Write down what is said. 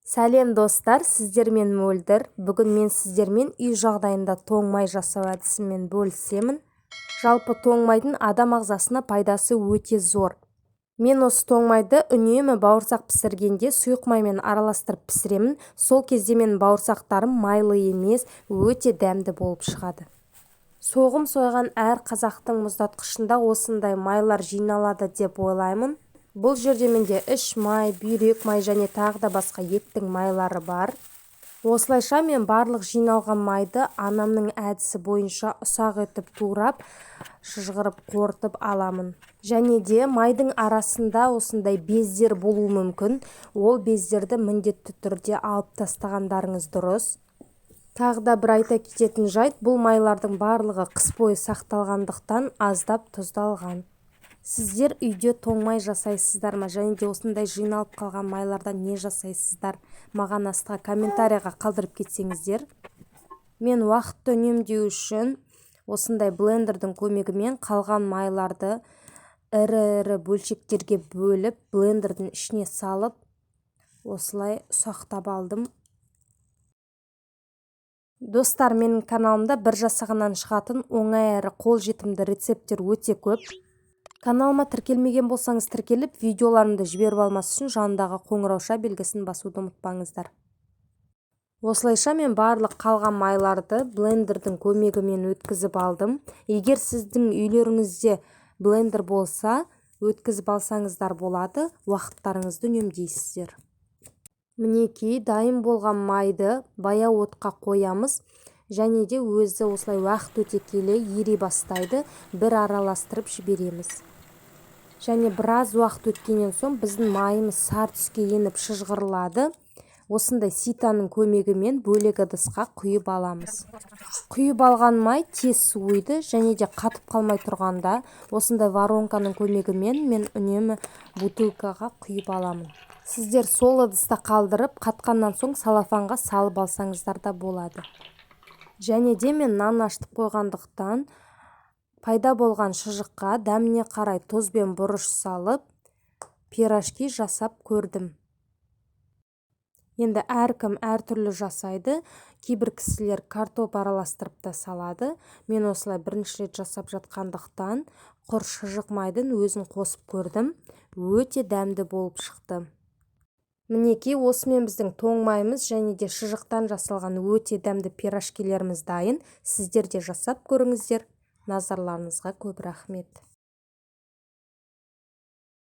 Сәлем достар, сіздермен Мөлдір. Бүгін мен сіздермен үй жағдайында тоң май жасау әдісімен бөлісемін. Жалпы тоң майдың адам ағзасына пайдасы өте зор. Мен осы тоң майды үнемі бауырсақ пісіргенде сұйық маймен араластырып пісіремін. Сол кезде менің бауырсақтарым майлы емес, өте дәмді болып шығады. Соғым сойған әр қазақтың мұздатқышында осындай майлар жиналады деп ойлаймын. Бұл жерде менде іш май, бүйрек май және тағы да басқа еттің майлары бар. Осылайша мен барлық жиналған майды анамның әдісі бойынша ұсақ етіп турап, шыжғырып қорытып аламын. Және де майдың арасында осындай бездер болуы мүмкін. Ол бездерді міндетті түрде алып тастағандарыңыз дұрыс. Тағы да бір айта кететін жайт, бұл майлардың барлығы қыс бойы сақталғандықтан аздап тұздалған. Сіздер үйде тоң май жасайсыздар ма? Және де осындай жиналып қалған майлардан не жасайсыздар? Маған астына комментарийға қалдырып кетсеңіздер. Мен уақытты үнемдеу үшін осындай блендердің көмегімен қалған майларды ірі-ірі бөлшектерге бөліп, блендердің ішіне салып, осылай ұсақтап алдым. Достар, менің каналымда бір жасағаннан шығатын оңай әрі қолжетімді рецепттер өте көп. Каналыма тіркелмеген болсаңыз тіркеліп, видеоларымды жіберіп алмас үшін жанындағы қоңырауша белгісін басуды ұмытпаңыздар. Осылайша мен барлық қалған майларды блендердің көмегімен өткізіп алдым. Егер сіздің үйлеріңізде блендер болса, өткізіп алсаңыздар болады, уақыттарыңызды үнемдейсіздер. Мінекей, дайын болған майды баяу отқа қоямыз. Және де өзі осылай уақыт өте келе ери бастайды, бір араластырып жібереміз. Және біраз уақыт өткеннен соң біздің майымыз сары түске еніп шыжғырылады. Осындай ситаның көмегімен бөлек ыдысқа құйып аламыз. Құйып алған май тез суиды, және де қатып қалмай тұрғанда осындай воронканың көмегімен мен үнемі бутылкаға құйып аламын. Сіздер сол ыдыста қалдырып, қатқаннан соң салафанға салып алсаңыздар да болады. Және де мен нан ашытып қойғандықтан пайда болған шұжыққа дәміне қарай тұз бен бұрыш салып, пирожки жасап көрдім. Енді әркім әртүрлі жасайды. Кейбір кісілер картоп араластырып та салады. Мен осылай бірінші рет жасап жатқандықтан құр шұжық майдың өзін қосып көрдім. Өте дәмді болып шықты. Мінекей, осымен біздің тоң майымыз және де шұжықтан жасалған өте дәмді пирожкилеріміз дайын. Сіздер де жасап көріңіздер. Назарларыңызға көп рахмет.